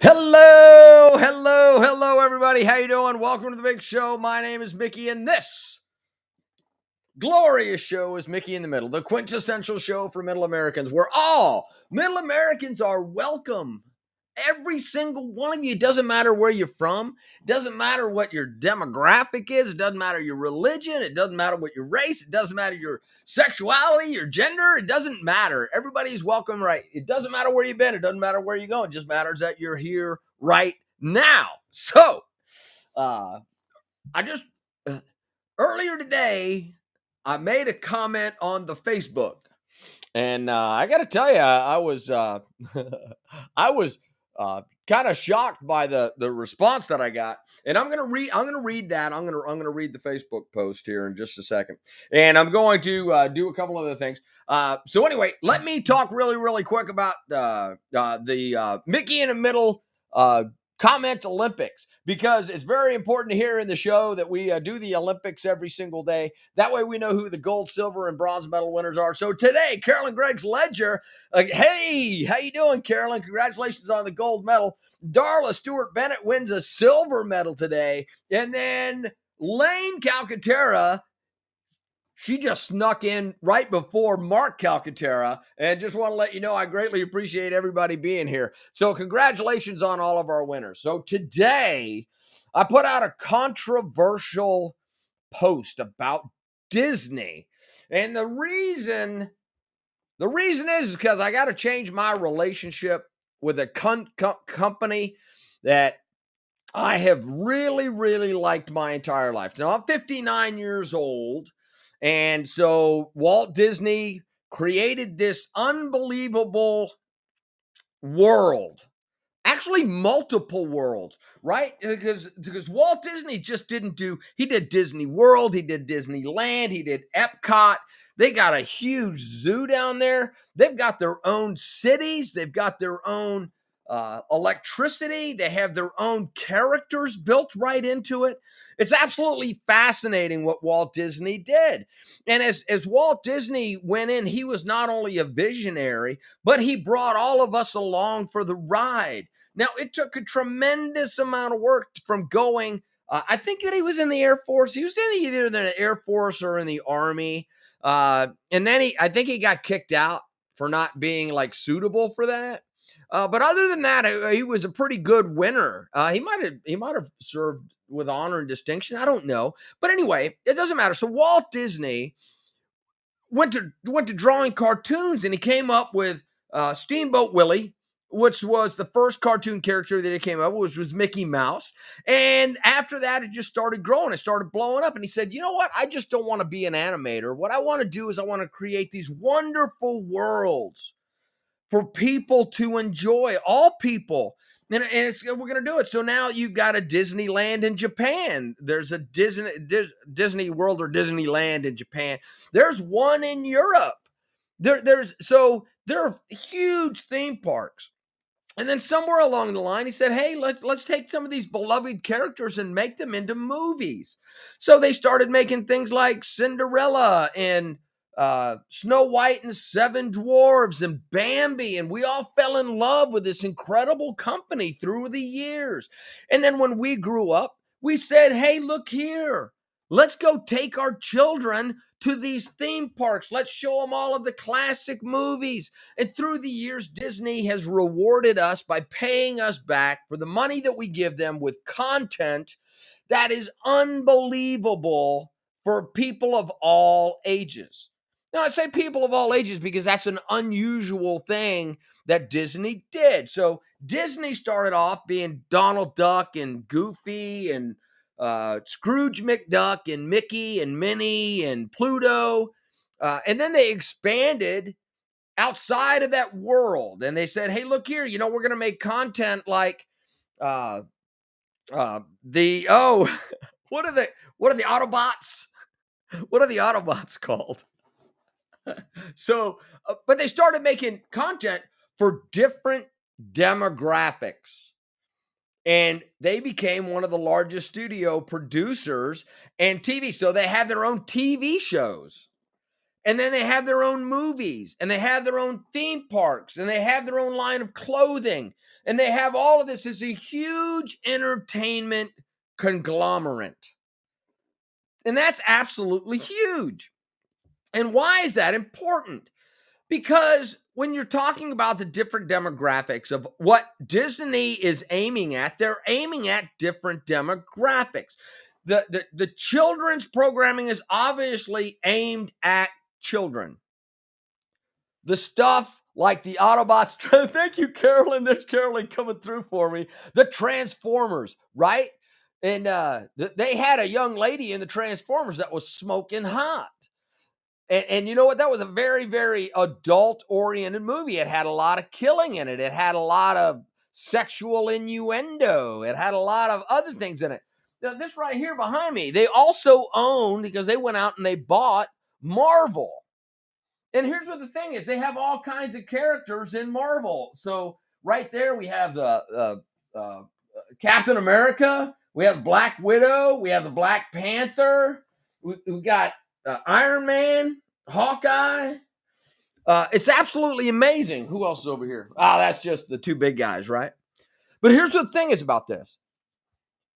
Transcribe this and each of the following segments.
Hello, everybody. How you doing? Welcome to the big show. My name is Mickey, and this glorious show is Mickey in the Middle, the quintessential show for Middle Americans, where all Middle Americans are welcome. Every single one of you. It doesn't matter where you're from. It doesn't matter what your demographic is. It doesn't matter your religion. It doesn't matter what your race. It doesn't matter your sexuality, your gender. It doesn't matter. Everybody's welcome, right? It doesn't matter where you've been. It doesn't matter where you're going. It just matters that you're here right now. So, I just earlier today, I made a comment on the Facebook, and I got to tell you, I was I was kind of shocked by the response that I got, and I'm gonna read that. I'm gonna read the Facebook post here in just a second, and I'm going to do a couple other things. So anyway, let me talk really quick about the Mickey in the Middle comment Olympics, because it's very important here in the show that we do the Olympics every single day. That way we know who the gold, silver, and bronze medal winners are. So today, Carolyn Gregg's Ledger. Hey, how you doing, Carolyn? Congratulations on the gold medal. Darla Stewart Bennett wins a silver medal today. And then Lane Calcaterra, she just snuck in right before Mark Calcaterra, and just want to let you know I greatly appreciate everybody being here. So congratulations on all of our winners. So today I put out a controversial post about Disney, and the reason is because I got to change my relationship with a company that I have really liked my entire life. Now I'm 59 years old. And so Walt Disney created this unbelievable world, actually multiple worlds, right? Because Walt Disney just didn't do, he did Disney World, he did Disneyland, he did Epcot. They got a huge zoo down there. They've got their own cities, they've got their own electricity, they have their own characters built right into it. It's absolutely fascinating what Walt Disney did. And as Walt Disney went in, he was not only a visionary, but he brought all of us along for the ride. Now, it took a tremendous amount of work from going. I think that he was in the Air Force. He was in either the Air Force or in the Army. And then I think he got kicked out for not being like suitable for that. But other than that, he was a pretty good winner. He might have served with honor and distinction. I don't know. But anyway, it doesn't matter. So Walt Disney went to drawing cartoons, and he came up with Steamboat Willie, which was the first cartoon character that he came up with, which was Mickey Mouse. And after that, it just started growing. It started blowing up. And he said, you know what? I just don't want to be an animator. What I want to do is I want to create these wonderful worlds for people to enjoy, all people. And we're going to do it. So now you've got a Disneyland in Japan. There's a Disney World or Disneyland in Japan. There's one in Europe. There are huge theme parks. And then somewhere along the line, he said, hey, let's take some of these beloved characters and make them into movies. So they started making things like Cinderella and Snow White and Seven Dwarves and Bambi. And we all fell in love with this incredible company through the years. And then when we grew up, we said, hey, look here. Let's go take our children to these theme parks. Let's show them all of the classic movies. And through the years, Disney has rewarded us by paying us back for the money that we give them with content that is unbelievable for people of all ages. Now, I say people of all ages because that's an unusual thing that Disney did. So Disney started off being Donald Duck and Goofy and Scrooge McDuck and Mickey and Minnie and Pluto. And then they expanded outside of that world. And they said, hey, look here, we're going to make content like the, oh, what are the Autobots? What are the Autobots called? So, but they started making content for different demographics. And they became one of the largest studio producers and TV. So they have their own TV shows. And then they have their own movies. And they have their own theme parks. And they have their own line of clothing. And they have all of this as a huge entertainment conglomerate. And that's absolutely huge. And why is that important? Because when you're talking about the different demographics of what Disney is aiming at, they're aiming at different demographics. The children's programming is obviously aimed at children. The stuff like the Autobots, thank you, Carolyn. There's Carolyn coming through for me. The Transformers, right? And they had a young lady in the Transformers that was smoking hot. And you know what? That was a very, very adult-oriented movie. It had a lot of killing in it. It had a lot of sexual innuendo. It had a lot of other things in it. Now, this right here behind me, they also own, because they went out and they bought Marvel. And here's what the thing is. They have all kinds of characters in Marvel. So right there, we have the Captain America. We have Black Widow. We have the Black Panther. We got Iron Man, Hawkeye. It's absolutely amazing. Who else is over here? That's just the two big guys, right? But here's what the thing is about this.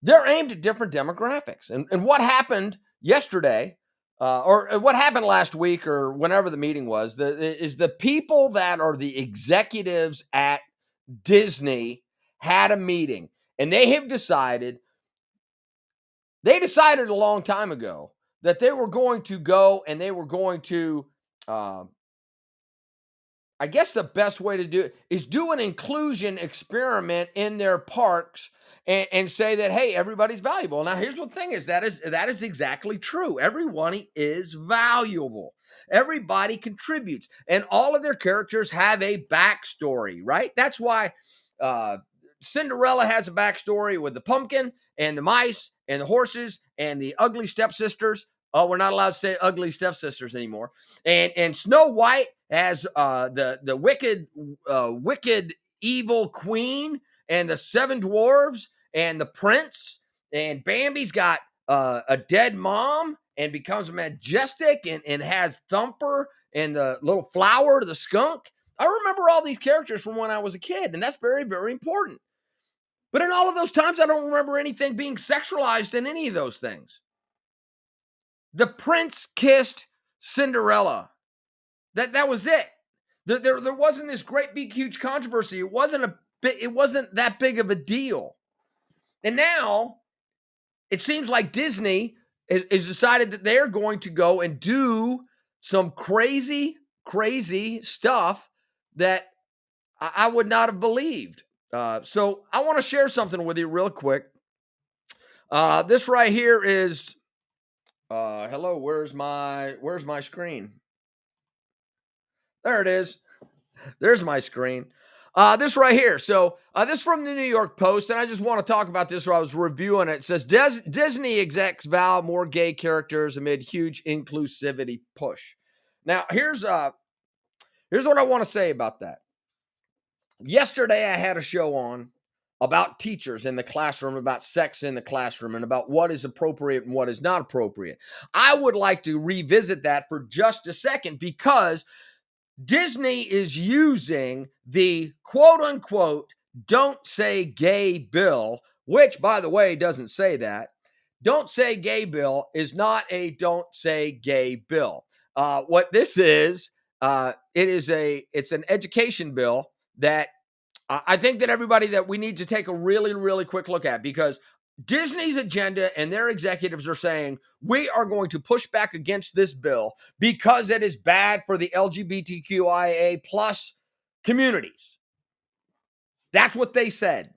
They're aimed at different demographics. And what happened yesterday, or what happened last week, or whenever the meeting was, is the people that are the executives at Disney had a meeting. And they decided a long time ago that they were going to go and they were going to, I guess the best way to do it is do an inclusion experiment in their parks and say that, hey, everybody's valuable. Now, here's what the thing is. That is exactly true. Everyone is valuable. Everybody contributes. And all of their characters have a backstory, right? That's why Cinderella has a backstory with the pumpkin and the mice and the horses and the ugly stepsisters. Oh, we're not allowed to say ugly stepsisters anymore. And Snow White has the wicked evil queen and the seven dwarves and the prince. And Bambi's got a dead mom and becomes majestic and has Thumper and the little flower, the skunk. I remember all these characters from when I was a kid, and that's very, very important. But in all of those times, I don't remember anything being sexualized in any of those things. The prince kissed Cinderella. That was it. There wasn't this great big huge controversy. It wasn't that big of a deal. And now it seems like Disney has decided that they're going to go and do some crazy stuff that I would not have believed. So I want to share something with you real quick. This right here is, hello, where's my screen? There it is. There's my screen. This right here. So this is from the New York Post, and I just want to talk about this. Where I was reviewing it. It says Disney execs vow more gay characters amid huge inclusivity push. Now here's what I want to say about that. Yesterday I had a show on about teachers in the classroom, about sex in the classroom, and about what is appropriate and what is not appropriate. I would like to revisit that for just a second, because Disney is using the quote unquote "don't say gay" bill, which, by the way, doesn't say that. "Don't say gay" bill is not a "don't say gay" bill. What this is, it's an education bill that I think that everybody that we need to take a really, really quick look at, because Disney's agenda and their executives are saying, we are going to push back against this bill because it is bad for the LGBTQIA plus communities. That's what they said.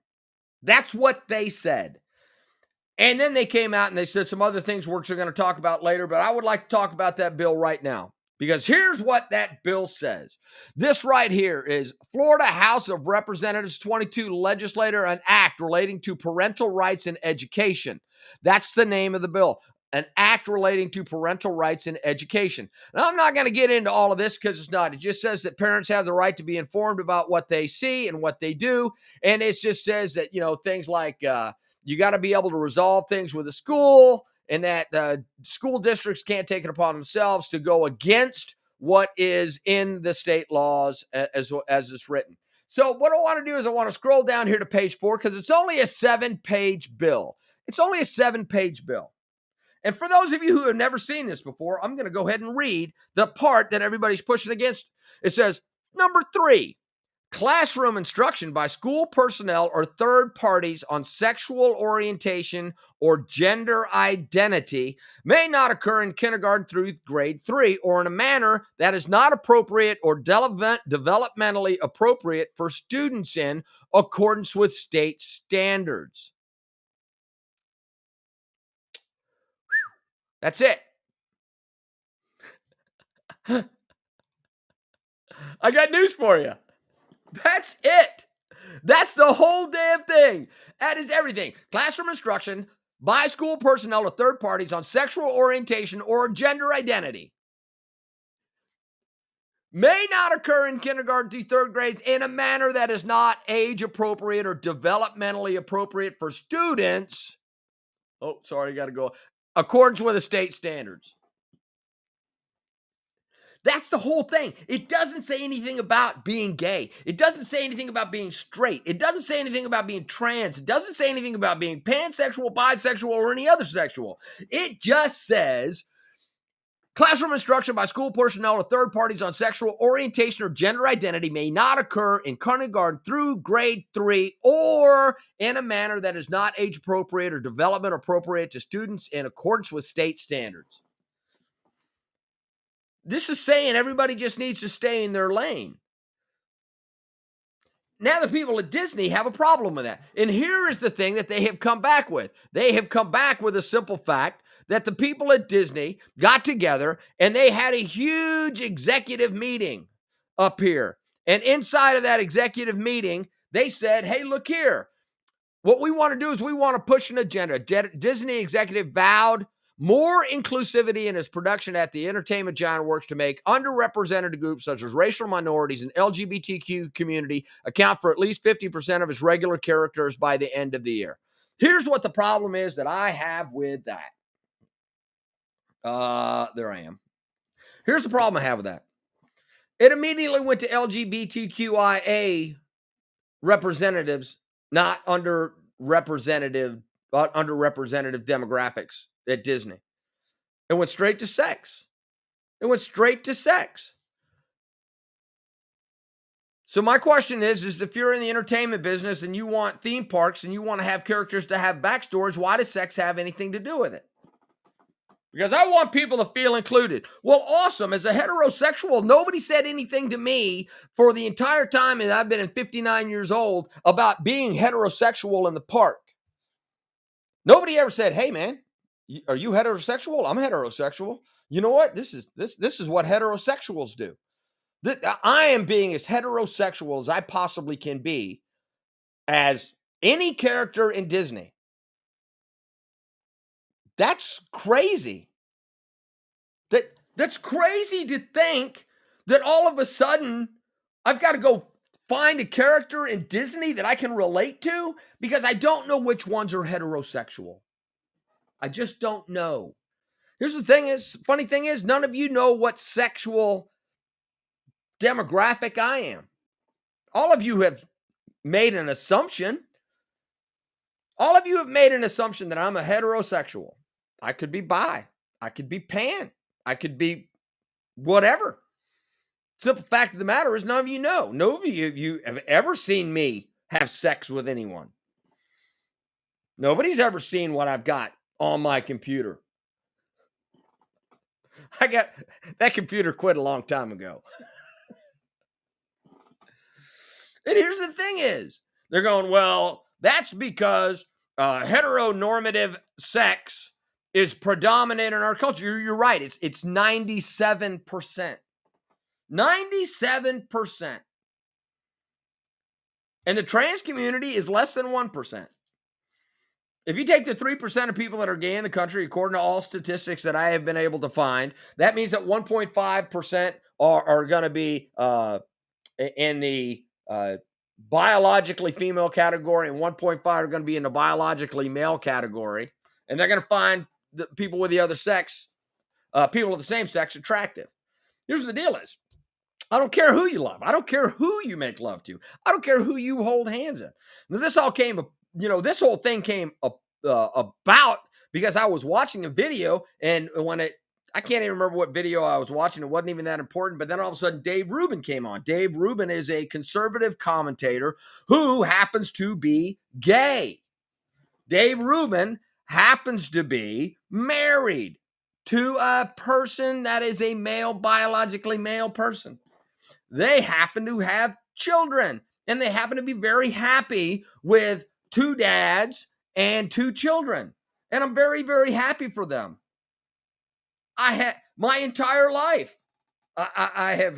And then they came out and they said some other things we're going to talk about later, but I would like to talk about that bill right now. Because here's what that bill says. This right here is Florida House of Representatives 22 legislator an act relating to parental rights in education. That's the name of the bill. An act relating to parental rights in education. Now, I'm not going to get into all of this because it's not. It just says that parents have the right to be informed about what they see and what they do. And it just says that, things like you got to be able to resolve things with the school, and that school districts can't take it upon themselves to go against what is in the state laws as it's written. So what I want to do is I want to scroll down here to page 4 because it's only a 7-page bill. It's only a 7-page bill. And for those of you who have never seen this before, I'm going to go ahead and read the part that everybody's pushing against. It says, number 3, classroom instruction by school personnel or third parties on sexual orientation or gender identity may not occur in kindergarten through grade 3 or in a manner that is not appropriate or developmentally appropriate for students in accordance with state standards. That's it. I got news for you. That's it. That's the whole damn thing. That is everything. Classroom instruction by school personnel or third parties on sexual orientation or gender identity may not occur in kindergarten through third grades in a manner that is not age appropriate or developmentally appropriate for students. Oh, sorry, got to go. Accordance with the state standards. That's the whole thing. It doesn't say anything about being gay. It doesn't say anything about being straight. It doesn't say anything about being trans. It doesn't say anything about being pansexual, bisexual, or any other sexual. It just says classroom instruction by school personnel or third parties on sexual orientation or gender identity may not occur in kindergarten through grade 3 or in a manner that is not age appropriate or development appropriate to students in accordance with state standards. This is saying everybody just needs to stay in their lane. Now the people at Disney have a problem with that. And here is the thing that they have come back with. They have come back with a simple fact that the people at Disney got together and they had a huge executive meeting up here. And inside of that executive meeting, they said, hey, look here. What we want to do is we want to push an agenda. Disney executive vowed more inclusivity in its production at the entertainment giant works to make underrepresented groups such as racial minorities and LGBTQ community account for at least 50% of its regular characters by the end of the year. Here's what the problem is that I have with that. There I am. Here's the problem I have with that. It immediately went to LGBTQIA representatives, not underrepresented demographics at Disney. It went straight to sex. So my question is if you're in the entertainment business and you want theme parks and you want to have characters to have backstories, why does sex have anything to do with it? Because I want people to feel included. Well, awesome. As a heterosexual, nobody said anything to me for the entire time, and I've been 59 years old, about being heterosexual in the park. Nobody ever said, hey, man, are you heterosexual? I'm heterosexual. You know what? This is what heterosexuals do. I am being as heterosexual as I possibly can be as any character in Disney. That's crazy. That's crazy to think that all of a sudden I've got to go find a character in Disney that I can relate to because I don't know which ones are heterosexual. I just don't know. Here's the thing is, funny thing is, none of you know what sexual demographic I am. All of you have made an assumption. All of you have made an assumption that I'm a heterosexual. I could be bi. I could be pan. I could be whatever. Simple fact of the matter is none of you know. None of you have ever seen me have sex with anyone. Nobody's ever seen what I've got on my computer. That computer quit a long time ago. And here's the thing is, they're going, well, that's because heteronormative sex is predominant in our culture. You're right. It's 97%. 97%. And the trans community is less than 1%. If you take the 3% of people that are gay in the country, according to all statistics that I have been able to find, that means that 1.5% are going to be in the biologically female category, and 1.5 are going to be in the biologically male category. And they're going to find the people with the other sex, people of the same sex, attractive. Here's what the deal is. I don't care who you love. I don't care who you make love to. I don't care who you hold hands in. Now, this all came, this whole thing came about because I was watching a video, and I can't even remember what video I was watching. It wasn't even that important. But then all of a sudden, Dave Rubin came on. Dave Rubin is a conservative commentator who happens to be gay. Dave Rubin happens to be married to a person that is a male, biologically male person. They happen to have children, and they happen to be very happy with 2 dads and 2 children. And I'm very, very happy for them. I had my entire life. I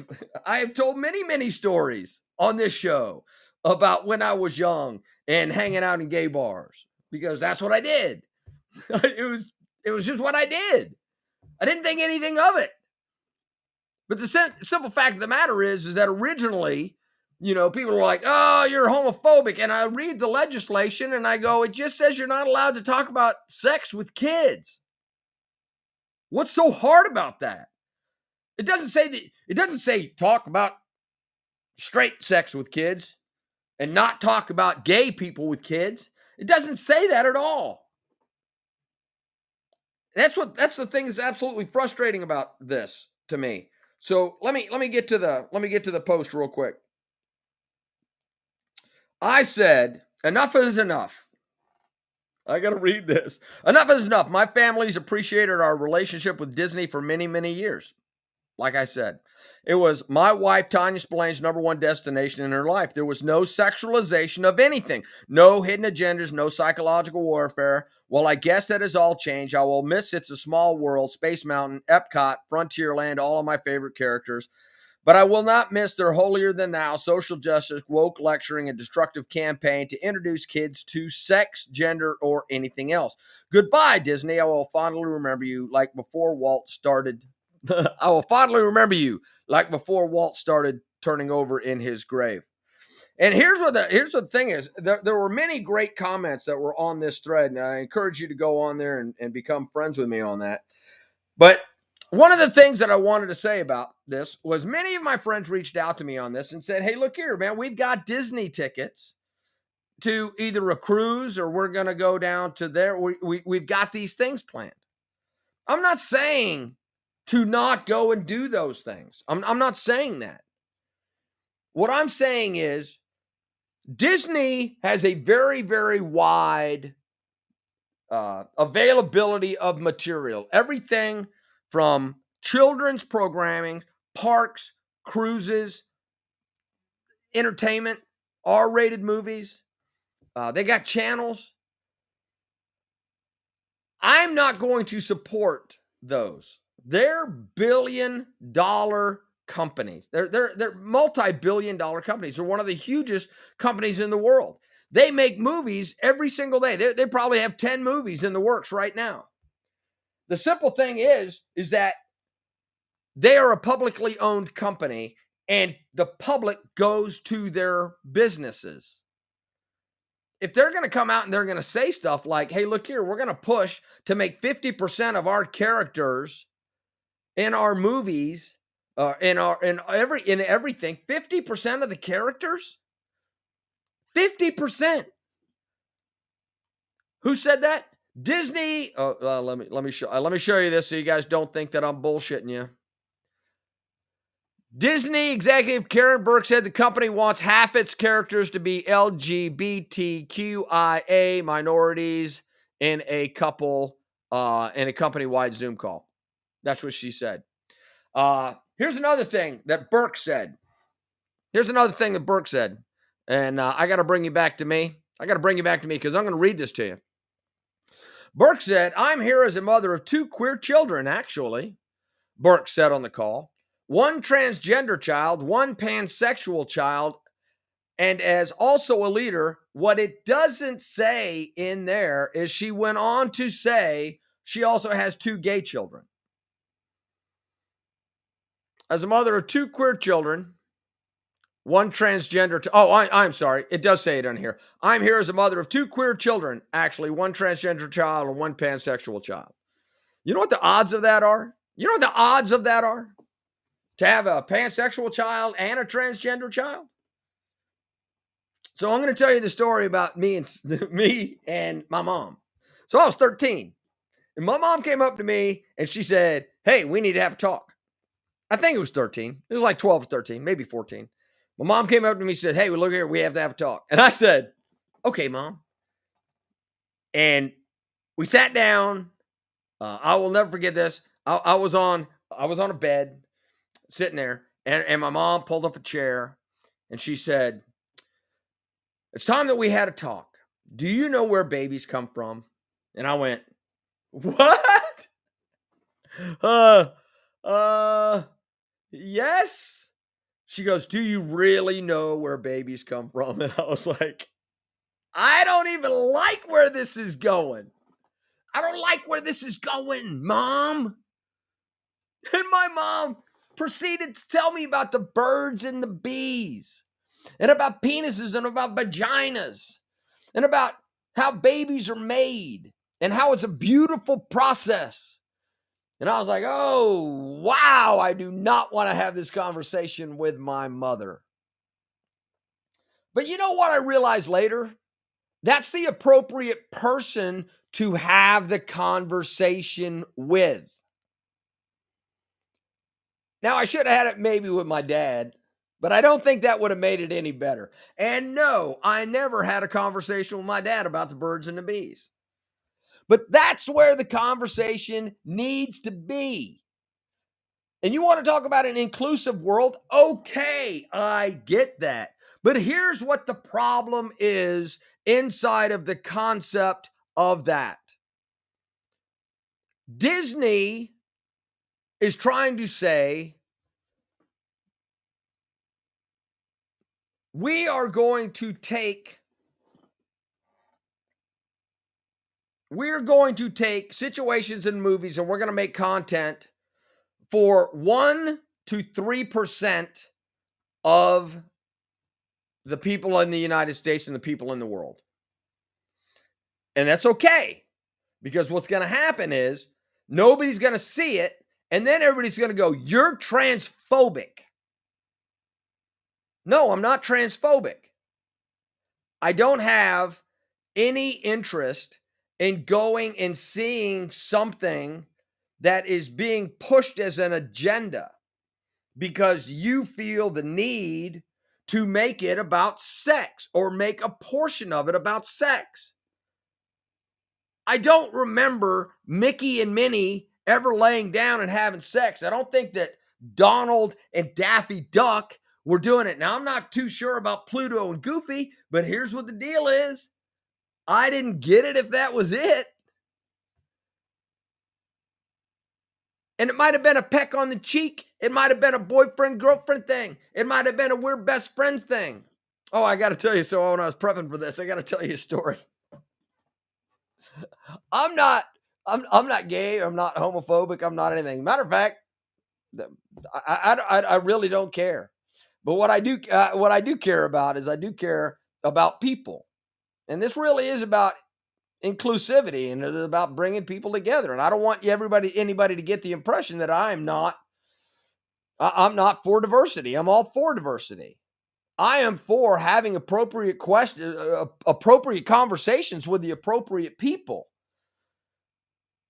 have told many, many stories on this show about when I was young and hanging out in gay bars, because that's what I did. It was just what I did. I didn't think anything of it. But the simple fact of the matter is that originally, people are like, oh, you're homophobic. And I read the legislation and I go, it just says you're not allowed to talk about sex with kids. What's so hard about that? It doesn't say talk about straight sex with kids and not talk about gay people with kids. It doesn't say that at all. That's the thing that's absolutely frustrating about this to me. So let me get to the post real quick. I said, enough is enough. I got to read this. Enough is enough. My family's appreciated our relationship with Disney for many, many years. Like I said, it was my wife, Tanya Spillane's #1 destination in her life. There was no sexualization of anything, no hidden agendas, no psychological warfare. Well, I guess that has all changed. I will miss It's a Small World, Space Mountain, Epcot, Frontierland, all of my favorite characters. But I will not miss their holier-than-thou social justice, woke lecturing, and destructive campaign to introduce kids to sex, gender, or anything else. Goodbye, Disney. I will fondly remember you like before Walt started. I will fondly remember you like before Walt started turning over in his grave. And here's the thing is, there were many great comments that were on this thread, and I encourage you to go on there and become friends with me on that. But one of the things that I wanted to say about this was many of my friends reached out to me on this and said, hey, look here, man, we've got Disney tickets to either a cruise or we're going to go down to there. We've got these things planned. I'm not saying to not go and do those things. I'm not saying that. What I'm saying is Disney has a very, very wide availability of material. Everything from children's programming, parks, cruises, entertainment, R-rated movies. They got channels. I'm not going to support those. They're billion-dollar companies. They're multi-billion-dollar companies. They're one of the hugest companies in the world. They make movies every single day. They probably have 10 movies in the works right now. The simple thing is that they are a publicly owned company and the public goes to their businesses. If they're going to come out and they're going to say stuff like, hey, look here, we're going to push to make 50% of our characters in our movies, in everything, 50% of the characters, 50%. Who said that? Disney. Let me show you this so you guys don't think that I'm bullshitting you. Disney executive Karen Burke said the company wants half its characters to be LGBTQIA minorities in a company-wide Zoom call. That's what she said. Here's another thing that Burke said. And I got to bring you back to me. Because I'm going to read this to you. Burke said, I'm here as a mother of 2 queer children, actually, Burke said on the call. 1 transgender child, 1 pansexual child, and as also a leader. What it doesn't say in there is she went on to say she also has 2 gay children. As a mother of 2 queer children, 1 transgender. I'm sorry. It does say it on here. I'm here as a mother of 2 queer children. Actually, 1 transgender child and 1 pansexual child. You know what the odds of that are? to have a pansexual child and a transgender child? So I'm going to tell you the story about me and my mom. So I was 13, and my mom came up to me and she said, "Hey, we need to have a talk." I think it was 13. It was like 12 or 13, maybe 14. My mom came up to me and said, "Hey, well, look here, we have to have a talk." And I said, "Okay, Mom." And we sat down. I will never forget this. I was on a bed sitting there, and my mom pulled up a chair and she said, "It's time that we had a talk. Do you know where babies come from?" And I went, "What?" Uh, uh, yes. She goes, "Do you really know where babies come from?" And I was like, "I don't even like where this is going. I don't like where this is going, Mom." And my mom proceeded to tell me about the birds and the bees, and about penises and about vaginas, and about how babies are made, and how it's a beautiful process. And I was like, "Oh, wow, I do not want to have this conversation with my mother." But you know what I realized later? That's the appropriate person to have the conversation with. Now, I should have had it maybe with my dad, but I don't think that would have made it any better. And no, I never had a conversation with my dad about the birds and the bees. But that's where the conversation needs to be. And you want to talk about an inclusive world? Okay, I get that. But here's what the problem is inside of the concept of that. Disney is trying to say, we are going to take situations in movies and we're going to make content for 1 to 3% of the people in the United States and the people in the world. And that's okay, because what's going to happen is nobody's going to see it, and then everybody's going to go, "You're transphobic." No, I'm not transphobic. I don't have any interest in going and seeing something that is being pushed as an agenda because you feel the need to make it about sex or make a portion of it about sex. I don't remember Mickey and Minnie ever laying down and having sex. I don't think that Donald and Daffy Duck were doing it. Now, I'm not too sure about Pluto and Goofy, but here's what the deal is. I didn't get it if that was it. And it might have been a peck on the cheek. It might have been a boyfriend-girlfriend thing. It might have been a we're best friends thing. Oh, I got to tell you, so when I was prepping for this, I got to tell you a story. I'm not gay. I'm not homophobic. I'm not anything. Matter of fact, I really don't care. But what I do care about is I do care about people, and this really is about inclusivity, and it is about bringing people together. And I don't want anybody to get the impression that I'm not for diversity. I'm all for diversity. I am for having appropriate conversations with the appropriate people.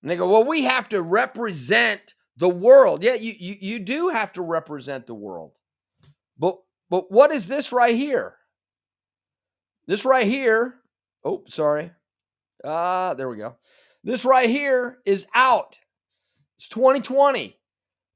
And they go, "Well, we have to represent the world." Yeah, you do have to represent the world. But what is this right here? This right here, oh, sorry. There we go. This right here is out. It's 2020.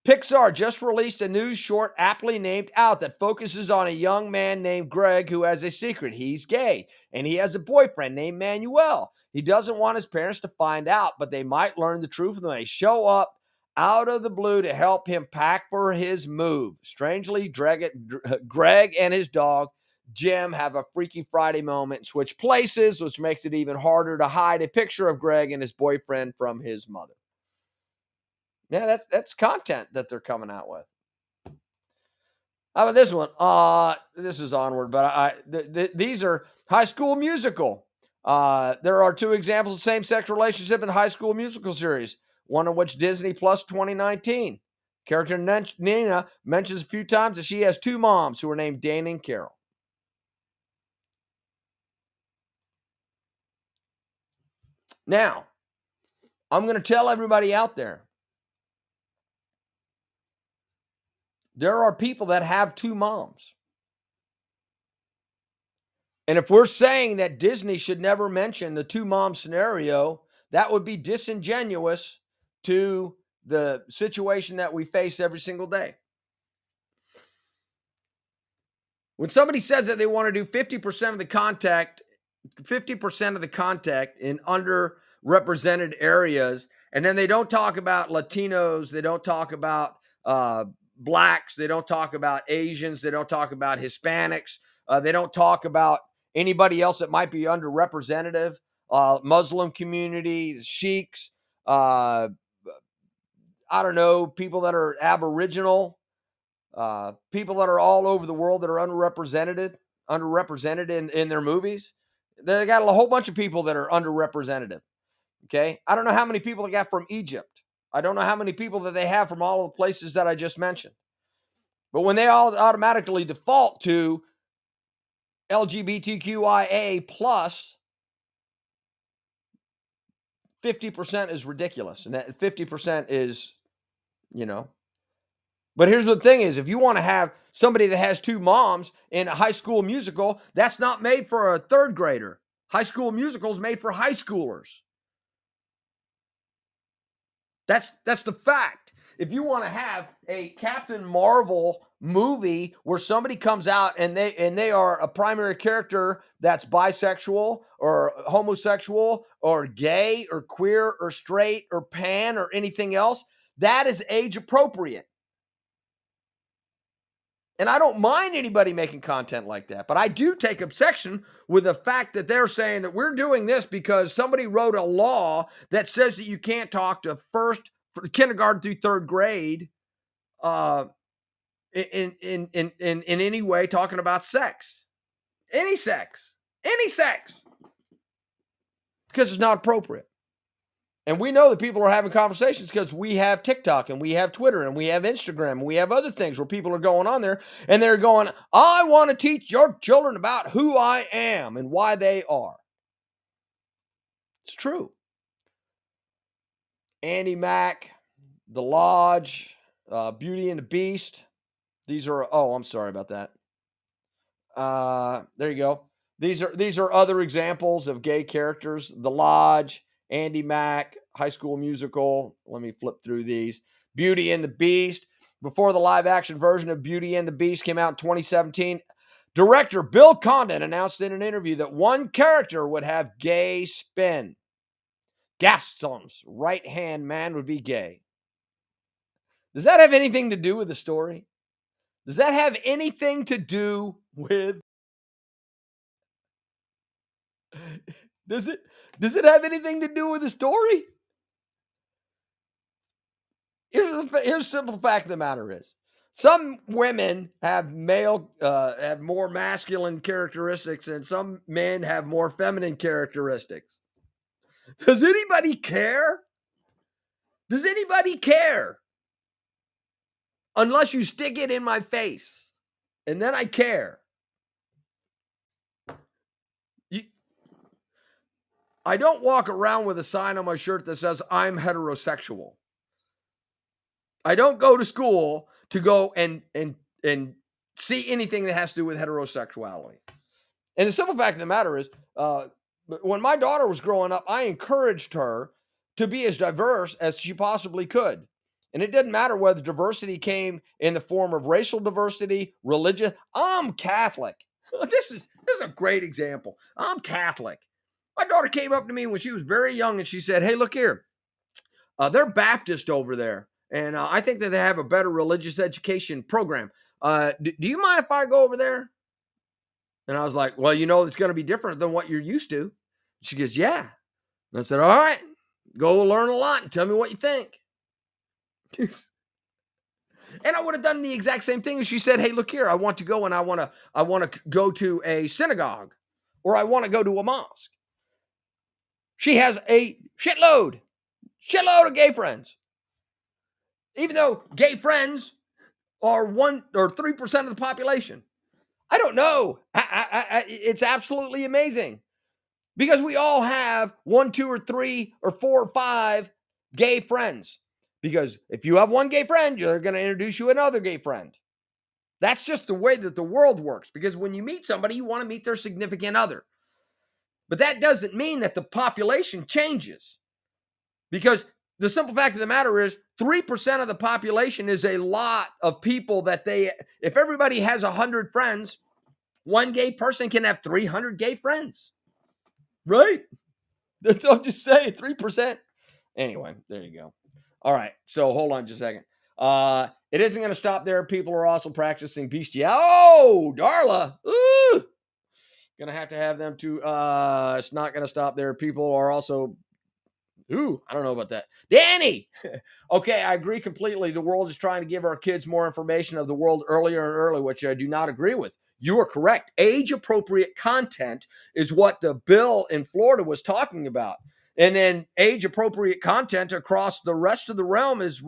Pixar just released a new short aptly named Out that focuses on a young man named Greg who has a secret. He's gay, and he has a boyfriend named Manuel. He doesn't want his parents to find out, but they might learn the truth when they show up out of the blue to help him pack for his move. Strangely, Greg and his dog, Jim, have a Freaky Friday moment and switch places, which makes it even harder to hide a picture of Greg and his boyfriend from his mother. Yeah, that's content that they're coming out with. How about this one? This is Onward, but these are High School Musical. There are 2 examples of same-sex relationship in the High School Musical series, one of which Disney Plus 2019. Character Nina mentions a few times that she has two moms who are named Dana and Carol. Now, I'm going to tell everybody out there, there are people that have two moms. And if we're saying that Disney should never mention the two mom scenario, that would be disingenuous to the situation that we face every single day. When somebody says that they want to do 50% of the contact in underrepresented areas, and then they don't talk about Latinos, they don't talk about blacks, they don't talk about Asians, they don't talk about Hispanics, they don't talk about anybody else that might be underrepresented, Muslim community, sheiks, I don't know, people that are Aboriginal, people that are all over the world that are underrepresented in their movies. They got a whole bunch of people that are underrepresented. Okay. I don't know how many people they got from Egypt. I don't know how many people that they have from all of the places that I just mentioned. But when they all automatically default to LGBTQIA plus, 50% is ridiculous. And that 50% is, But here's the thing is, if you want to have somebody that has two moms in a High School Musical, that's not made for a third grader. High School Musical is made for high schoolers. That's the fact. If you want to have a Captain Marvel movie where somebody comes out and they are a primary character that's bisexual or homosexual or gay or queer or straight or pan or anything else, that is age appropriate. And I don't mind anybody making content like that, but I do take obsession with the fact that they're saying that we're doing this because somebody wrote a law that says that you can't talk to kindergarten through third grade in any way talking about sex. Any sex, because it's not appropriate. And we know that people are having conversations because we have TikTok and we have Twitter and we have Instagram and we have other things where people are going on there and they're going, I want to teach your children about who I am and why they are. It's true. Andy Mack, The Lodge, Beauty and the Beast. These are, I'm sorry about that. There you go. These are other examples of gay characters. The Lodge, Andy Mack, High School Musical. Let me flip through these. Beauty and the Beast. Before the live action version of Beauty and the Beast came out in 2017, director Bill Condon announced in an interview that one character would have gay spin. Gaston's right-hand man would be gay. Does that have anything to do with the story? Does that have anything to do with... Does it have anything to do with the story? Here's the simple fact of the matter is, some women have have more masculine characteristics and some men have more feminine characteristics. Does anybody care? Does anybody care? Unless you stick it in my face. And then I care. I don't walk around with a sign on my shirt that says I'm heterosexual. I don't go to school to go and see anything that has to do with heterosexuality. And the simple fact of the matter is, when my daughter was growing up, I encouraged her to be as diverse as she possibly could. And it didn't matter whether diversity came in the form of racial diversity, religion. I'm Catholic. This is a great example. I'm Catholic. My daughter came up to me when she was very young and she said, hey, look here. They're Baptist over there. And I think that they have a better religious education program. Do you mind if I go over there? And I was like, well, it's going to be different than what you're used to. She goes, yeah. And I said, all right, go learn a lot and tell me what you think. And I would have done the exact same thing if she said, hey, look here, I want to go and I want to go to a synagogue or I want to go to a mosque. She has a shitload of gay friends. even though gay friends are 1 or 3% of the population. I don't know. It's absolutely amazing because we all have 1, 2, or 3, or 4, or 5 gay friends. Because if you have one gay friend, they're going to introduce you another gay friend. That's just the way that the world works. Because when you meet somebody, you want to meet their significant other. But that doesn't mean that the population changes. Because the simple fact of the matter is 3% of the population is a lot of people that if everybody has 100 friends, one gay person can have 300 gay friends. Right? That's what I'm just saying, 3%. Anyway, there you go. All right, so hold on just a second. It isn't going to stop there. People are also practicing bestiality. Oh, Darla. Ooh. Gonna have to have them too. It's not going to stop there. People are also... Ooh, I don't know about that. Danny! Okay, I agree completely. The world is trying to give our kids more information of the world earlier and earlier, which I do not agree with. You are correct. Age-appropriate content is what the bill in Florida was talking about. And then age-appropriate content across the rest of the realm is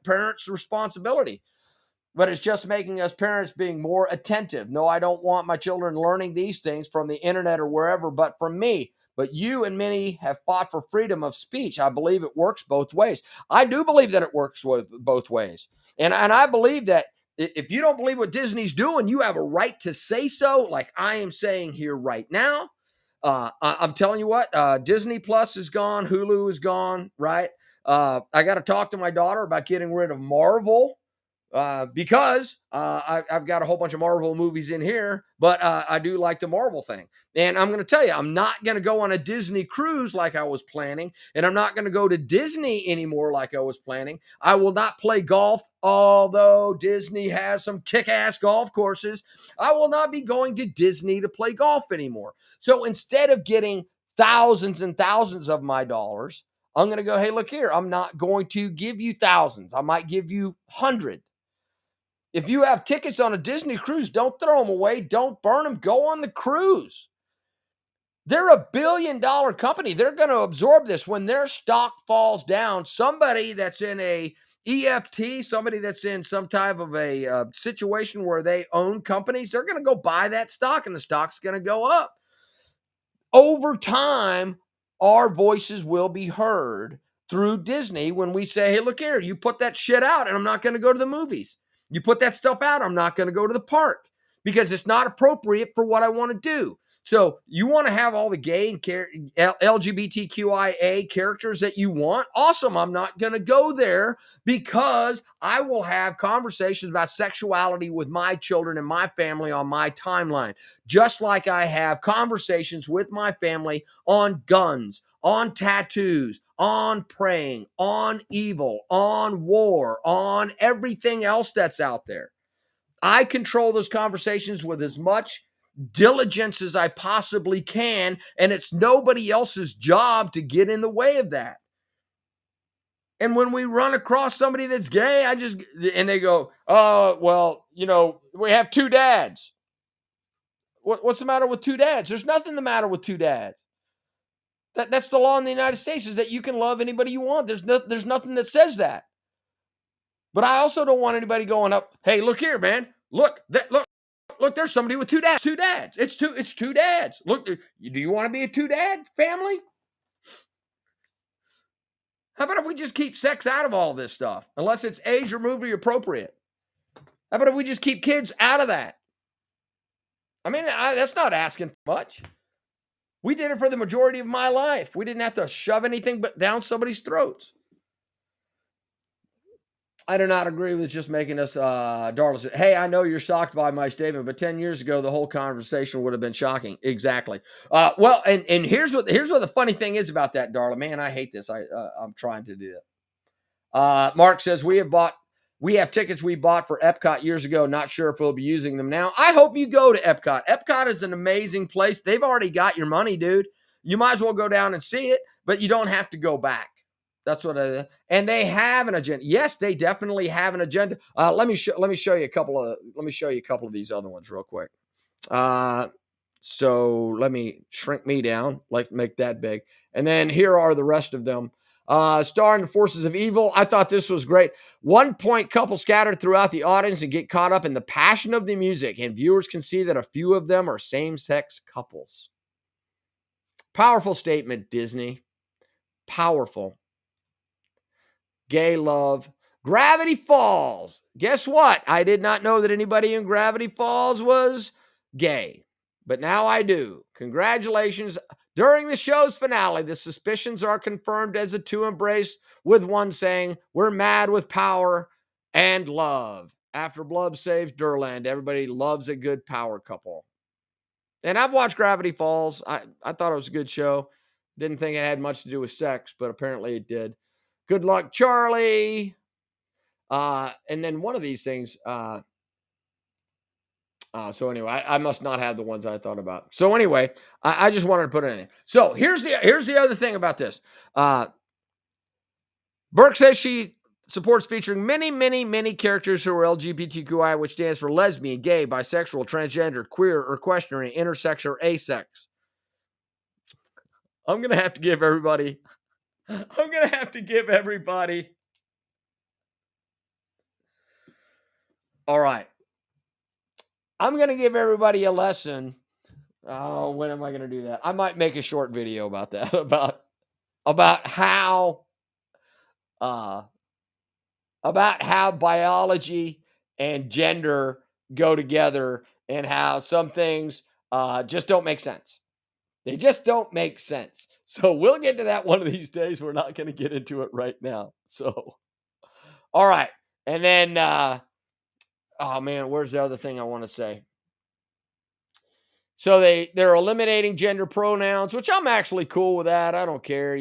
parents' responsibility. But it's just making us parents being more attentive. No, I don't want my children learning these things from the internet or wherever, but from me. But you and many have fought for freedom of speech. I believe it works both ways. I do believe that it works both ways. And I believe that if you don't believe what Disney's doing, you have a right to say so, like I am saying here right now. I'm telling you what, Disney Plus is gone. Hulu is gone, right? I got to talk to my daughter about getting rid of Marvel. Because I've got a whole bunch of Marvel movies in here, but I do like the Marvel thing. And I'm going to tell you, I'm not going to go on a Disney cruise like I was planning, and I'm not going to go to Disney anymore like I was planning. I will not play golf, although Disney has some kick-ass golf courses. I will not be going to Disney to play golf anymore. So instead of getting thousands and thousands of my dollars, I'm going to go, hey, look here, I'm not going to give you thousands. I might give you 100. If you have tickets on a Disney cruise, don't throw them away. Don't burn them. Go on the cruise. They're a $1 billion company. They're going to absorb this. When their stock falls down, somebody that's in a EFT, somebody that's in some type of a situation where they own companies, they're going to go buy that stock and the stock's going to go up. Over time, our voices will be heard through Disney when we say, hey, look here, you put that shit out and I'm not going to go to the movies. You put that stuff out, I'm not going to go to the park because it's not appropriate for what I want to do. So you want to have all the gay and LGBTQIA characters that you want? Awesome. I'm not going to go there because I will have conversations about sexuality with my children and my family on my timeline, just like I have conversations with my family on guns, on tattoos, on praying, on evil, on war, on everything else that's out there. I control those conversations with as much diligence as I possibly can, and it's nobody else's job to get in the way of that. And when we run across somebody that's gay, and they go, oh, well, we have 2 dads. What's the matter with 2 dads? There's nothing the matter with 2 dads. That's the law in the United States, is that you can love anybody you want. There's nothing that says that. But I also don't want anybody going up, hey, look here, man. Look, there's somebody with 2 dads. 2 dads. It's two dads. Look, do you want to be a 2-dad family? How about if we just keep sex out of all this stuff, unless it's age or movie appropriate? How about if we just keep kids out of that? I mean, that's not asking for much. We did it for the majority of my life. We didn't have to shove anything but down somebody's throats. I do not agree with just making us, Darla said, hey, I know you're shocked by my statement, but 10 years ago, the whole conversation would have been shocking. Exactly. Well, and here's what the funny thing is about that, Darla. Man, I hate this. I'm trying to do that. Mark says, we have tickets we bought for Epcot years ago. Not sure if we'll be using them now. I hope you go to Epcot. Epcot is an amazing place. They've already got your money, dude. You might as well go down and see it, but you don't have to go back. That's what and they have an agenda. Yes, they definitely have an agenda. Let me show you a couple of these other ones real quick. So let me shrink me down, like make that big. And then here are the rest of them. Starring the forces of evil. I thought this was great. 1 point couple scattered throughout the audience and get caught up in the passion of the music, and viewers can see that a few of them are same-sex couples. Powerful statement, Disney. Powerful. Gay love. Gravity Falls. Guess what? I did not know that anybody in Gravity Falls was gay, but now I do. Congratulations. During the show's finale, the suspicions are confirmed as the two embrace, with one saying, "We're mad with power and love." After Blood saves Durland, everybody loves a good power couple. And I've watched Gravity Falls. I thought it was a good show. Didn't think it had much to do with sex, but apparently it did. Good luck, Charlie. And then one of these things. So anyway, I must not have the ones I thought about. So anyway, I just wanted to put it in there. So here's the other thing about this. Burke says she supports featuring many characters who are LGBTQI, which stands for lesbian, gay, bisexual, transgender, queer, or questioning, intersex, or asex. I'm gonna have to give everybody. All right. I'm gonna give everybody a lesson. Oh, when am I gonna do that? I might make a short video about that. About how uh about how biology and gender go together, and how some things just don't make sense. They just don't make sense. So we'll get to that one of these days. We're not going to get into it right now. So, all right. And then, oh man, where's the other thing I want to say? So they're eliminating gender pronouns, which I'm actually cool with that. I don't care.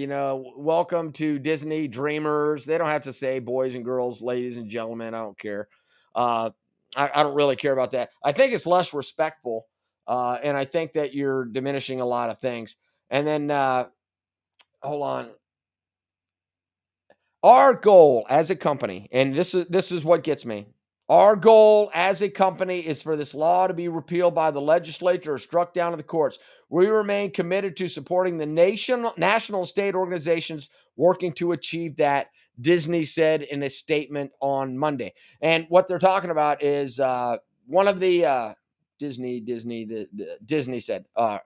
Welcome to Disney Dreamers. They don't have to say boys and girls, ladies and gentlemen. I don't care. I don't really care about that. I think it's less respectful, and I think that you're diminishing a lot of things. And then, hold on. Our goal as a company, and this is what gets me. Our goal as a company is for this law to be repealed by the legislature or struck down in the courts. We remain committed to supporting the national and state organizations working to achieve that, Disney said in a statement on Monday. And what they're talking about is one of the Disney said. I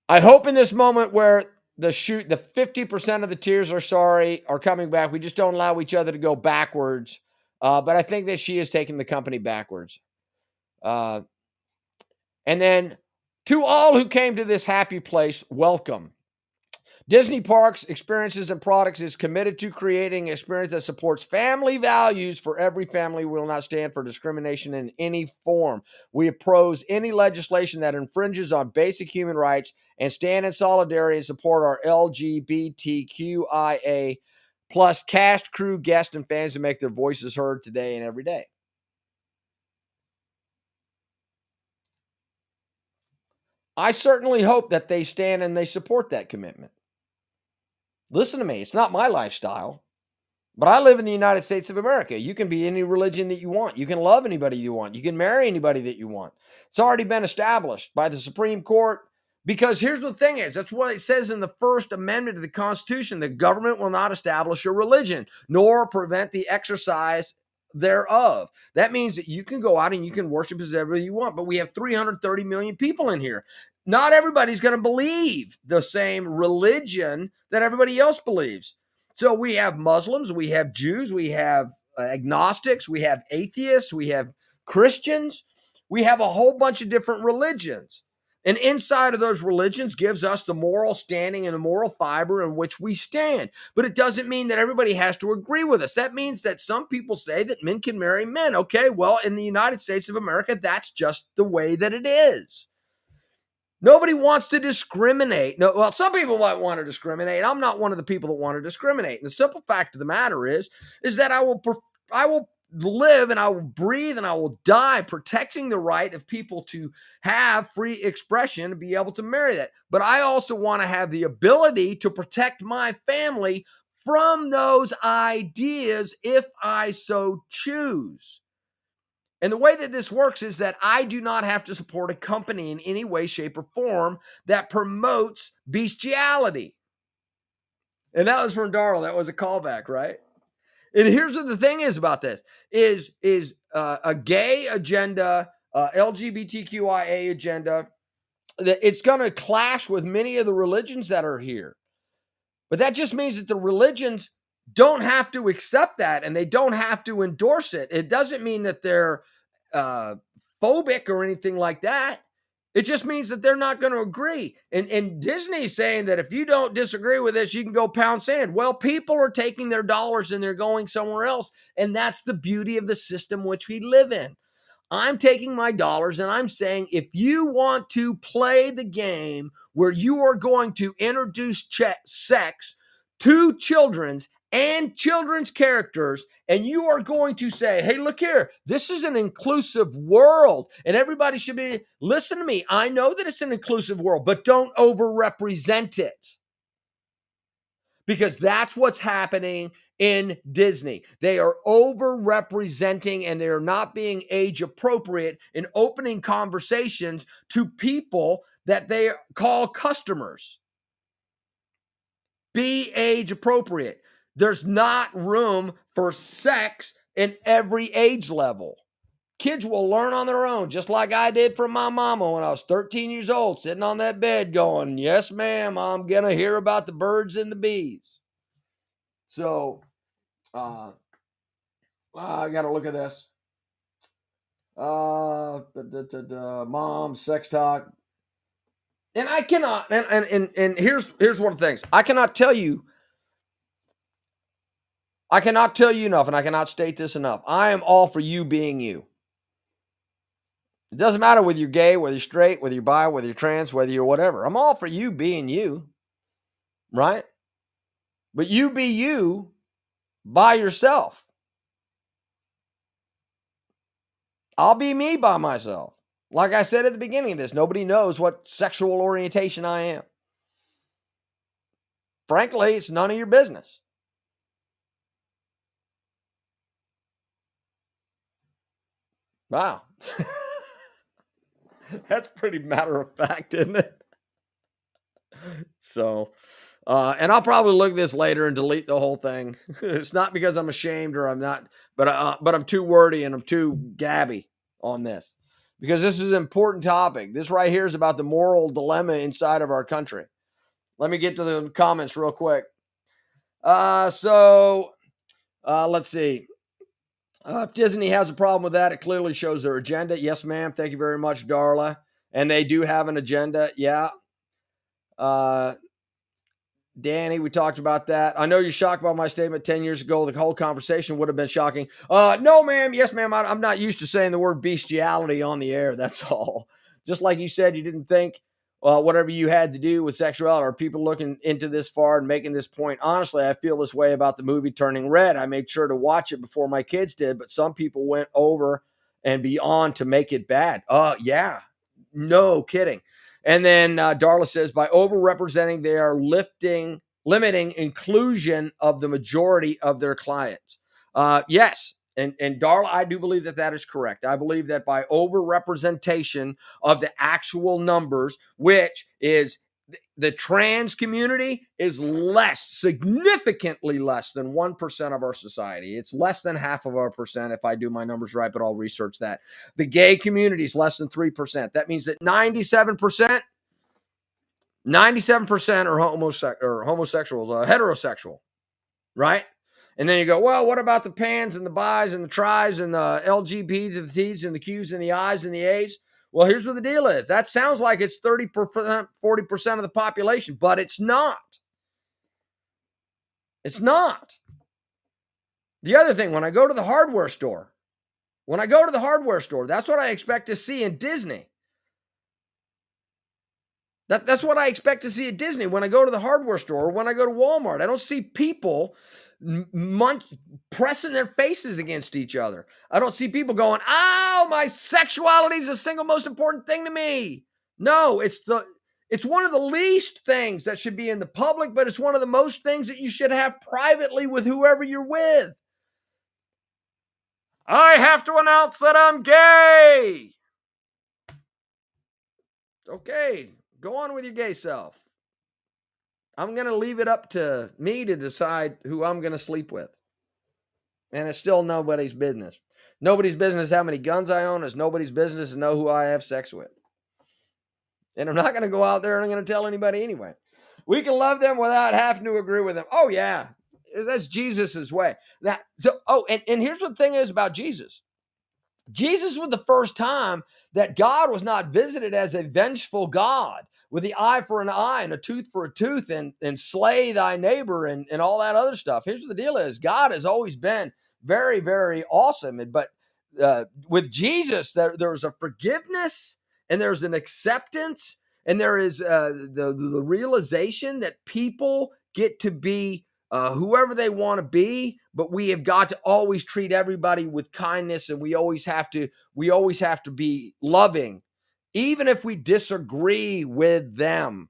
hope in this moment where the 50% of the tears are coming back, we just don't allow each other to go backwards. But I think that she is taking the company backwards. And then, to all who came to this happy place, welcome. Disney Parks, Experiences, and Products is committed to creating an experience that supports family values for every family. We will not stand for discrimination in any form. We oppose any legislation that infringes on basic human rights and stand in solidarity and support our LGBTQIA plus cast, crew, guests, and fans who make their voices heard today and every day. I certainly hope that they stand and they support that commitment. Listen to me. It's not my lifestyle, but I live in the United States of America. You can be any religion that you want. You can love anybody you want. You can marry anybody that you want. It's already been established by the Supreme Court, because here's the thing is, that's what it says in the First Amendment of the Constitution. The government will not establish a religion nor prevent the exercise thereof. That means that you can go out and you can worship as ever you want, but we have 330 million people in here. Not everybody's going to believe the same religion that everybody else believes. So we have Muslims, we have Jews, we have agnostics, we have atheists, we have Christians, we have a whole bunch of different religions. And inside of those religions gives us the moral standing and the moral fiber in which we stand. But it doesn't mean that everybody has to agree with us. That means that some people say that men can marry men. Okay, well, in the United States of America, that's just the way that it is. Nobody wants to discriminate. No, well, some people might want to discriminate. I'm not one of the people that want to discriminate. And the simple fact of the matter is that I will live and I will breathe and I will die protecting the right of people to have free expression and be able to marry that. But I also want to have the ability to protect my family from those ideas if I so choose. And the way that this works is that I do not have to support a company in any way, shape, or form that promotes bestiality. And that was from Darl. That was a callback, right? And here's what the thing is about this: is a gay agenda, LGBTQIA agenda. That it's going to clash with many of the religions that are here. But that just means that the religions don't have to accept that and they don't have to endorse it. It doesn't mean that they're phobic or anything like that. It just means that they're not going to agree. And Disney's saying that if you don't disagree with this, you can go pound sand. Well, people are taking their dollars and they're going somewhere else. And that's the beauty of the system which we live in. I'm taking my dollars and I'm saying if you want to play the game where you are going to introduce sex to children's and children's characters, and you are going to say, hey, look here, this is an inclusive world, and everybody should be, listen to me, I know that it's an inclusive world, but don't overrepresent it. Because that's what's happening in Disney. They are overrepresenting and they are not being age appropriate in opening conversations to people that they call customers. Be age appropriate. There's not room for sex in every age level. Kids will learn on their own, just like I did from my mama when I was 13 years old, sitting on that bed going, yes, ma'am, I'm going to hear about the birds and the bees. So, I got to look at this. Mom, sex talk. And I cannot, and here's one of the things. I cannot tell you enough, and I cannot state this enough. I am all for you being you. It doesn't matter whether you're gay, whether you're straight, whether you're bi, whether you're trans, whether you're whatever. I'm all for you being you, right? But you be you by yourself. I'll be me by myself. Like I said at the beginning of this, nobody knows what sexual orientation I am. Frankly, it's none of your business. Wow. That's pretty matter of fact, isn't it? So, and I'll probably look at this later and delete the whole thing. It's not because I'm ashamed or I'm not, but I'm too wordy and I'm too gabby on this because this is an important topic. This right here is about the moral dilemma inside of our country. Let me get to the comments real quick. Let's see. If Disney has a problem with that, it clearly shows their agenda. Yes, ma'am. Thank you very much, Darla. And they do have an agenda. Yeah. Danny, we talked about that. I know you're shocked by my statement 10 years ago. The whole conversation would have been shocking. No, ma'am. Yes, ma'am. I'm not used to saying the word bestiality on the air. That's all. Just like you said, you didn't think whatever you had to do with sexuality or people looking into this far and making this point. Honestly, I feel this way about the movie Turning Red. I made sure to watch it before my kids did, but some people went over and beyond to make it bad. Yeah. No kidding. And then Darla says, by overrepresenting, they are limiting inclusion of the majority of their clients. Yes. And Darla, I do believe that is correct. I believe that by overrepresentation of the actual numbers, which is the trans community is significantly less than 1% of our society. It's less than half of our percent if I do my numbers right, but I'll research that. The gay community is less than 3%. That means that 97% are homosexuals, heterosexual, right? And then you go, well, what about the pans and the bis and the tris and the LGBTs and the T's and the Q's and the I's and the A's? Well, here's what the deal is. That sounds like it's 30%, 40% of the population, but it's not. It's not. The other thing, when I go to the hardware store, that's what I expect to see in Disney. That's what I expect to see at Disney when I go to the hardware store or when I go to Walmart. I don't see people pressing their faces against each other. I don't see people going, oh, my sexuality is the single most important thing to me. No, it's one of the least things that should be in the public, but it's one of the most things that you should have privately with whoever you're with. I have to announce that I'm gay. Okay, go on with your gay self. I'm going to leave it up to me to decide who I'm going to sleep with. And it's still nobody's business. Nobody's business how many guns I own. It's nobody's business to know who I have sex with. And I'm not going to go out there and I'm going to tell anybody anyway. We can love them without having to agree with them. Oh, yeah. That's Jesus's way. And here's what the thing is about Jesus. Jesus was the first time that God was not visited as a vengeful God with the eye for an eye and a tooth for a tooth and slay thy neighbor and all that other stuff. Here's what the deal is. God has always been very, very awesome. But with Jesus, there's a forgiveness and there's an acceptance and there is the realization that people get to be whoever they want to be, but we have got to always treat everybody with kindness, and we always have to be loving, even if we disagree with them.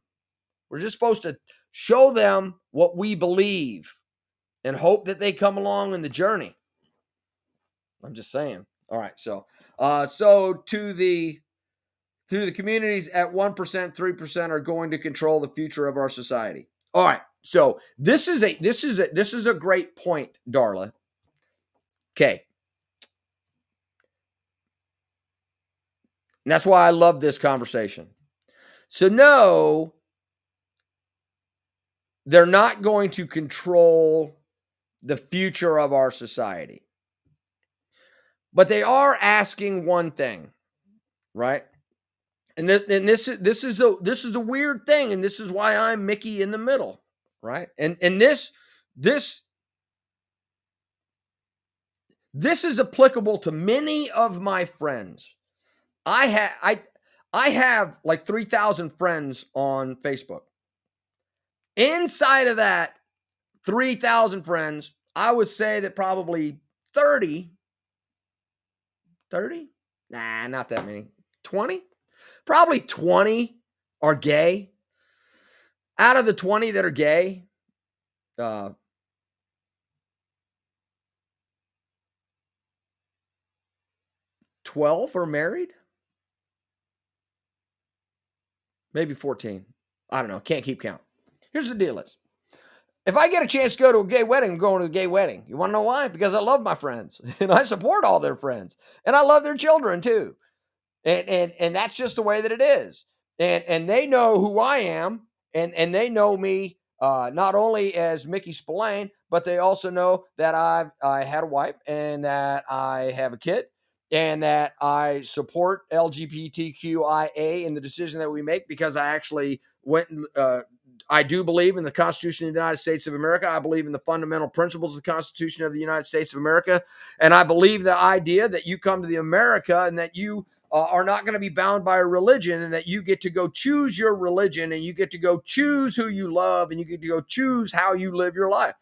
We're just supposed to show them what we believe and hope that they come along in the journey. I'm just saying. All right, so to the communities at 1%, 3% are going to control the future of our society. All right. So this is a great point, Darla. Okay. And that's why I love this conversation. So no, they're not going to control the future of our society. But they are asking one thing, right? And this is a weird thing, and this is why I'm Mickey in the middle, right? And this is applicable to many of my friends. I have like 3,000 friends on Facebook. Inside of that 3,000 friends, I would say that probably 30, nah, not that many, 20, probably 20 are gay. Out of the 20 that are gay, 12 are married. Maybe 14. I don't know. Can't keep count. Here's the deal is, if I get a chance to go to a gay wedding, I'm going to a gay wedding. You want to know why? Because I love my friends and I support all their friends and I love their children too. And that's just the way that it is. And they know who I am and they know me not only as Mickey Spillane, but they also know that I had a wife and that I have a kid and that I support LGBTQIA in the decision that we make because I actually went and I do believe in the Constitution of the United States of America. I believe in the fundamental principles of the Constitution of the United States of America. And I believe the idea that you come to the America and that you are not going to be bound by a religion and that you get to go choose your religion and you get to go choose who you love and you get to go choose how you live your life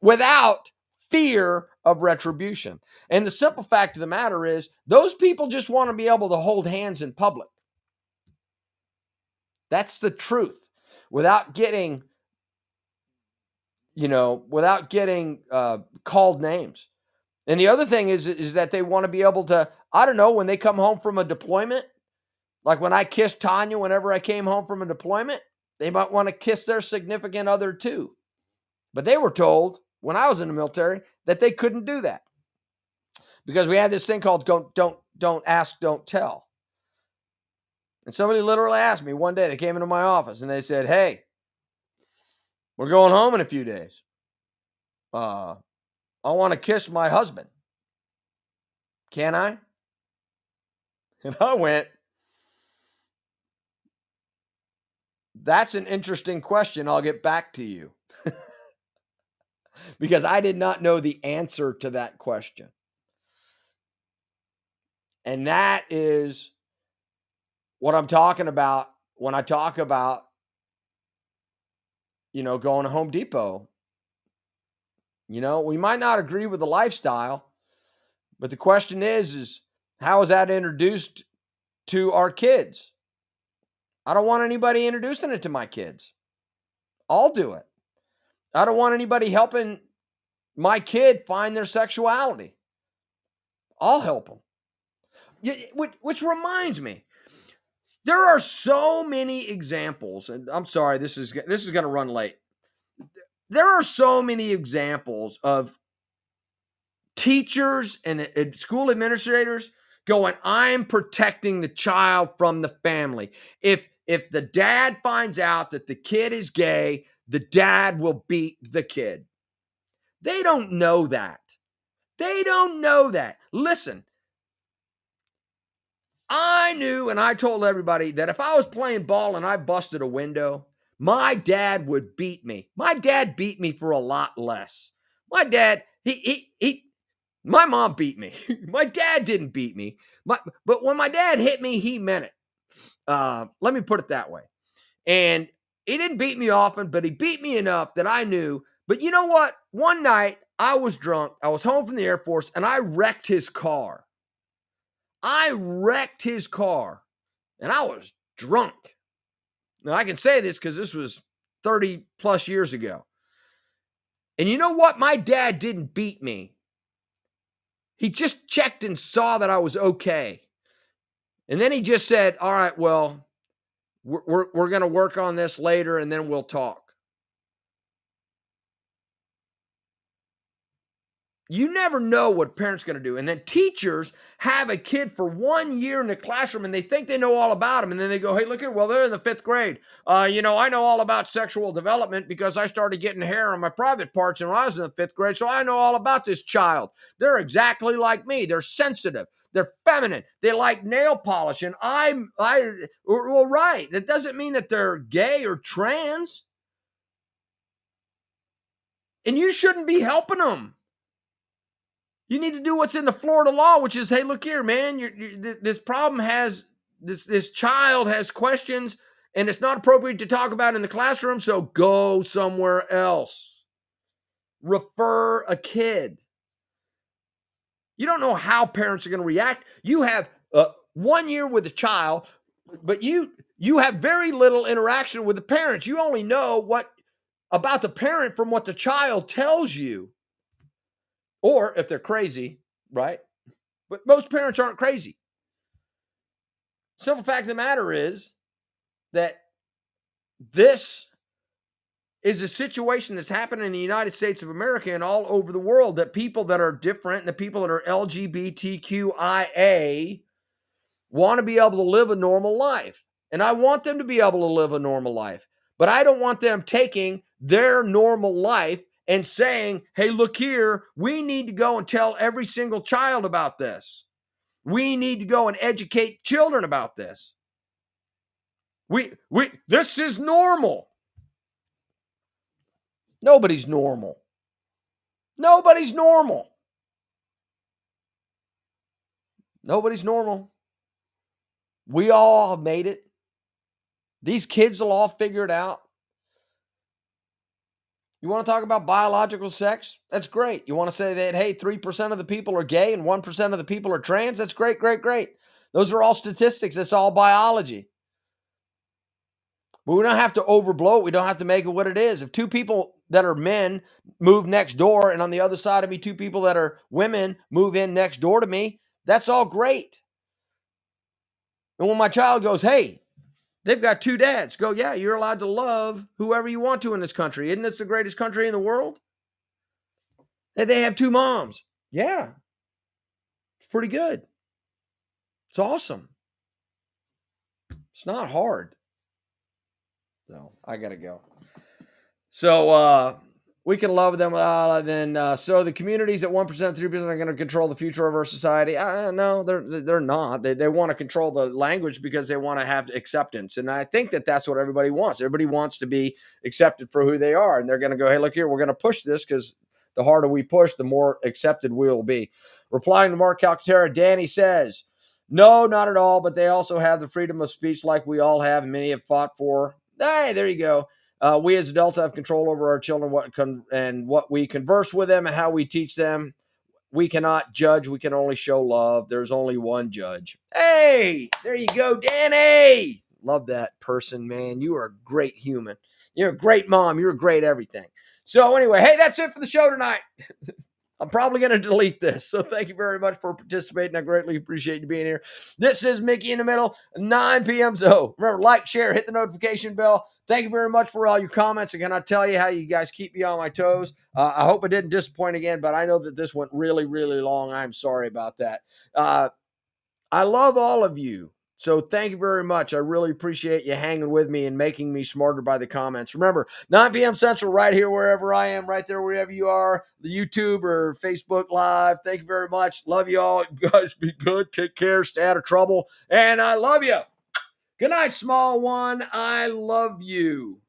without fear of retribution. And the simple fact of the matter is those people just want to be able to hold hands in public. That's the truth. Without getting called names. And the other thing is that they want to be able to, I don't know, when they come home from a deployment, like when I kissed Tanya whenever I came home from a deployment, they might want to kiss their significant other too. But they were told when I was in the military that they couldn't do that because we had this thing called don't ask, don't tell. And somebody literally asked me one day, they came into my office and they said, "Hey, we're going home in a few days. I want to kiss my husband. Can I?" And I went, "That's an interesting question. I'll get back to you." Because I did not know the answer to that question. And that is what I'm talking about when I talk about, going to Home Depot. We might not agree with the lifestyle, but the question is how is that introduced to our kids? I don't want anybody introducing it to my kids. I'll do it. I don't want anybody helping my kid find their sexuality. I'll help them. Which reminds me, there are so many examples, and I'm sorry, this is going to run late. There are so many examples of teachers and school administrators going, I'm protecting the child from the family. If the dad finds out that the kid is gay, the dad will beat the kid. They don't know that. They don't know that. Listen, I knew and I told everybody that if I was playing ball and I busted a window, my dad would beat me. My dad beat me for a lot less. My dad, my mom beat me. My dad didn't beat me. But when my dad hit me, he meant it. Let me put it that way. And he didn't beat me often, but he beat me enough that I knew. But you know what? One night I was drunk. I was home from the Air Force and I wrecked his car. I wrecked his car and I was drunk. Now I can say this because this was 30 plus years ago. And you know what? My dad didn't beat me. He just checked and saw that I was okay. And then he just said, all right, well, we're going to work on this later and then we'll talk. You never know what a parent's going to do. And then teachers have a kid for 1 year in the classroom and they think they know all about him. And then they go, hey, look here. Well, they're in the 5th grade. I know all about sexual development because I started getting hair on my private parts when I was in the 5th grade. So I know all about this child. They're exactly like me. They're sensitive. They're feminine. They like nail polish. And well, right. That doesn't mean that they're gay or trans. And you shouldn't be helping them. You need to do what's in the Florida law, which is, hey, look here, man, this problem has, this child has questions and it's not appropriate to talk about in the classroom, so go somewhere else. Refer a kid. You don't know how parents are going to react. You have 1 year with a child, but you have very little interaction with the parents. You only know what about the parent from what the child tells you. Or if they're crazy, right? But most parents aren't crazy. Simple fact of the matter is that this is a situation that's happening in the United States of America and all over the world, that people that are different and the people that are LGBTQIA want to be able to live a normal life. And I want them to be able to live a normal life. But I don't want them taking their normal life and saying, hey, look here, we need to go and tell every single child about this. We need to go and educate children about this. This is normal. Nobody's normal. Nobody's normal. Nobody's normal. We all have made it. These kids will all figure it out. You want to talk about biological sex? That's great. You want to say that, hey, 3% of the people are gay and 1% of the people are trans? That's great, great, great. Those are all statistics. That's all biology. But we don't have to overblow it. We don't have to make it what it is. If 2 people that are men move next door and on the other side of me, 2 people that are women move in next door to me, that's all great. And when my child goes, hey, they've got 2 dads, go, yeah, you're allowed to love whoever you want to in this country. Isn't this the greatest country in the world? They have 2 moms. Yeah. It's pretty good. It's awesome. It's not hard. So I got to go. So we can love them. So the communities at 1%, 3% are going to control the future of our society. No, they're not. They want to control the language because they want to have acceptance. And I think that that's what everybody wants. Everybody wants to be accepted for who they are. And they're going to go, hey, look here, we're going to push this because the harder we push, the more accepted we will be. Replying to Mark Calcaterra, Danny says, no, not at all. But they also have the freedom of speech like we all have. And many have fought for. Hey, there you go. We as adults have control over our children what we converse with them and how we teach them. We cannot judge. We can only show love. There's only one judge. Hey, there you go, Danny. Love that person, man. You are a great human. You're a great mom. You're a great everything. So anyway, hey, that's it for the show tonight. I'm probably going to delete this. So thank you very much for participating. I greatly appreciate you being here. This is Mickey in the Middle, 9 p.m. So remember, like, share, hit the notification bell. Thank you very much for all your comments. Again, I tell you how you guys keep me on my toes. I hope I didn't disappoint again, but I know that this went really, really long. I'm sorry about that. I love all of you. So thank you very much. I really appreciate you hanging with me and making me smarter by the comments. Remember, 9 p.m. Central, right here, wherever I am, right there, wherever you are, the YouTube or Facebook Live. Thank you very much. Love you all. You guys be good. Take care. Stay out of trouble. And I love you. Good night, small one. I love you.